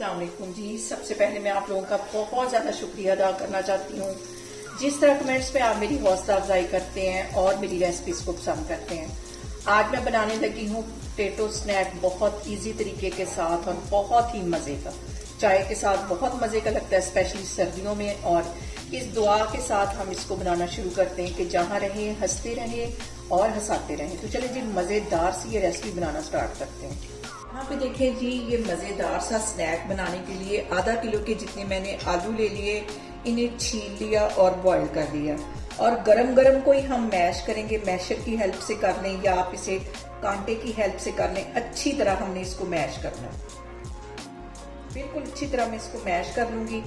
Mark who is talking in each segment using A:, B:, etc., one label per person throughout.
A: अस्सलाम वालेकुम जी। सबसे पहले मैं आप लोगों का बहुत ज़्यादा शुक्रिया अदा करना चाहती हूँ जिस तरह कमेंट्स पे आप मेरी हौसला अफजाई करते हैं और मेरी रेसिपीज को पसंद करते हैं। आज मैं बनाने लगी हूँ पोटैटो स्नैक बहुत इजी तरीके के साथ और बहुत ही मज़े का। चाय के साथ बहुत मज़े का लगता है, स्पेशली सर्दियों में। और इस दुआ के साथ हम इसको बनाना शुरू करते हैं कि जहाँ रहें हंसते रहें और हंसाते रहें। तो चलिए जी मज़ेदार सी ये रेसिपी बनाना स्टार्ट करते हैं। यहाँ पे देखें जी, ये मज़ेदार सा स्नैक बनाने के लिए आधा किलो के जितने मैंने आलू ले लिए, इन्हें छील लिया और बॉईल कर लिया। और गरम गरम को ही हम मैश करेंगे, मैशर की हेल्प से कर लें या आप इसे कांटे की हेल्प से कर लें। अच्छी तरह हमने इसको मैश करना है, बिल्कुल अच्छी तरह मैं इसको मैश कर लूंगी।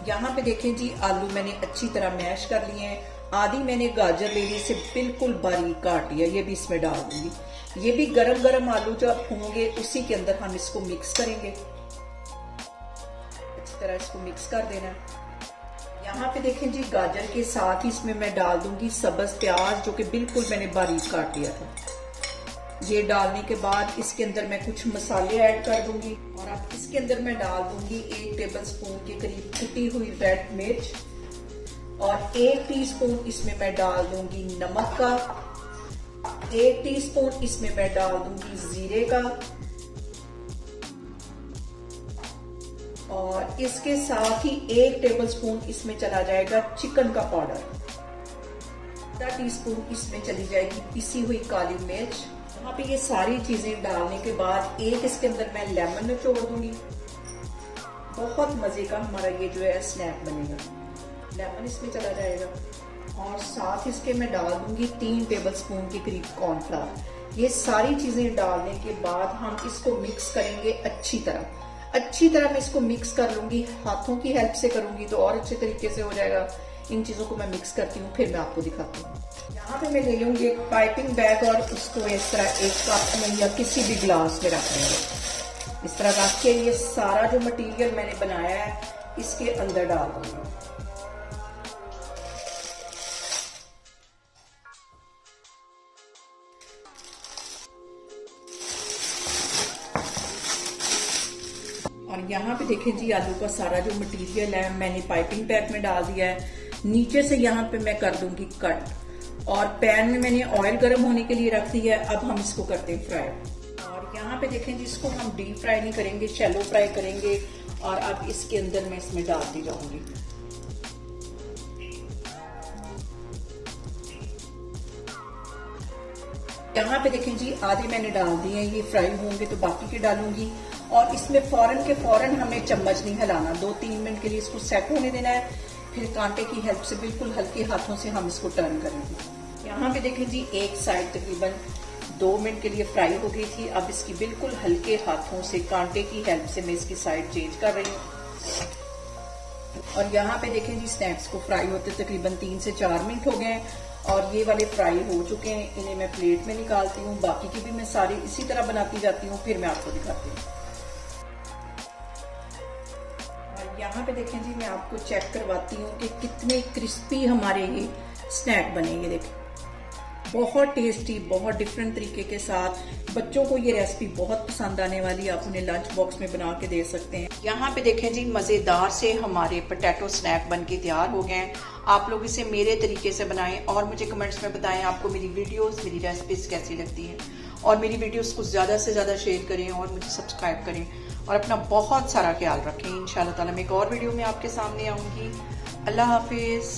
A: यहाँ पे देखें जी, आलू मैंने अच्छी तरह मैश कर लिए हैं। आधी मैंने गाजर ले ली, इसे बिल्कुल बारीक काट लिया, ये भी इसमें डाल दूंगी। ये भी गरम गरम आलू जब होंगे उसी के अंदर हम इसको मिक्स करेंगे। अच्छी तरह इसको मिक्स कर देना है। यहाँ पे देखें जी, गाजर के साथ ही इसमें मैं डाल दूंगी सब्ज प्याज, जो कि बिल्कुल मैंने बारीक काट लिया था। ये डालने के बाद इसके अंदर मैं कुछ मसाले ऐड कर दूंगी और अब इसके अंदर मैं डाल दूंगी 1 टेबलस्पून के करीब कुटी हुई रेड मिर्च और 1 टीस्पून इसमें मैं डाल दूंगी नमक का, 1 टीस्पून इसमें मैं डाल दूंगी जीरे का और इसके साथ ही 1 टेबलस्पून इसमें चला जाएगा चिकन का पाउडर, आधा टीस्पून इसमें चली जाएगी पिसी हुई काली मिर्च। यहाँ पे ये सारी चीजें डालने के बाद एक इसके अंदर मैं लेमन निचोड़ दूंगी। बहुत मजे का हमारा ये जो है स्नैक बनेगा। लेमन इसमें चला जाएगा और साथ इसके मैं डाल दूंगी 3 टेबलस्पून के करीब कॉर्नफ्लावर। ये सारी चीजें डालने के बाद हम इसको मिक्स करेंगे अच्छी तरह मैं इसको मिक्स कर लूंगी। हाथों की हेल्प से करूंगी तो और अच्छे तरीके से हो जाएगा। इन चीजों को मैं मिक्स करती हूँ, फिर मैं आपको दिखाती हूँ। यहाँ पे मैं ले लूंगी एक पाइपिंग बैग और उसको इस तरह एक कप में या किसी भी ग्लास में रख देंगे। इस तरह रख के ये सारा जो मटेरियल मैंने बनाया है इसके अंदर डाल दूंगी। और यहाँ पे देखें जी, आलू का सारा जो मटेरियल है मैंने पाइपिंग बैग में डाल दिया है। नीचे से यहाँ पे मैं कर दूंगी कट और पैन में मैंने ऑयल गर्म होने के लिए रख दिया है। अब हम इसको करते हैं फ्राई। और यहाँ पे देखें जी, इसको हम डीप फ्राई नहीं करेंगे, शैलो फ्राई करेंगे। और अब इसके अंदर मैं इसमें डालती जाऊंगी। यहाँ पे देखें जी, आधे मैंने डाल दिए हैं, ये फ्राई होंगे तो बाकी के डालूंगी। और इसमें फौरन के फौरन हमें चम्मच नहीं हिलाना, 2-3 मिनट के लिए इसको सेट होने देना है। फिर कांटे की हेल्प से बिल्कुल हल्के हाथों से हम इसको टर्न करेंगे। यहाँ पे देखें जी, एक साइड तकरीबन 2 मिनट के लिए फ्राई हो गई थी। अब इसकी बिल्कुल हल्के हाथों से कांटे की हेल्प से मैं इसकी साइड चेंज कर रही हूँ। और यहाँ पे देखें जी, स्नैक्स को फ्राई होते तकरीबन 3 से 4 मिनट हो गए हैं और ये वाले फ्राई हो चुके हैं। इन्हें मैं प्लेट में निकालती हूँ। बाकी की भी मैं सारी इसी तरह बनाती जाती हूँ, फिर मैं आपको दिखाती हूँ। यहाँ पे देखें जी, मैं आपको चेक करवाती हूँ कि कितने क्रिस्पी हमारे ये स्नैक बनेंगे। देखें, बहुत टेस्टी, बहुत डिफरेंट तरीके के साथ। बच्चों को ये रेसिपी बहुत पसंद आने वाली है, आप उन्हें लंच बॉक्स में बना के दे सकते हैं। यहाँ पे देखें जी, मज़ेदार से हमारे पोटैटो स्नैक बन के तैयार हो गए हैं। आप लोग इसे मेरे तरीके से बनाएं और मुझे कमेंट्स में बताएं आपको मेरी वीडियोस, मेरी रेसिपीज कैसी लगती हैं। और मेरी वीडियोस को ज़्यादा से ज़्यादा शेयर करें और मुझे सब्सक्राइब करें और अपना बहुत सारा ख्याल रखें। इंशाल्लाह ताला मैं एक और वीडियो में आपके सामने आऊँगी। अल्लाह हाफिज़।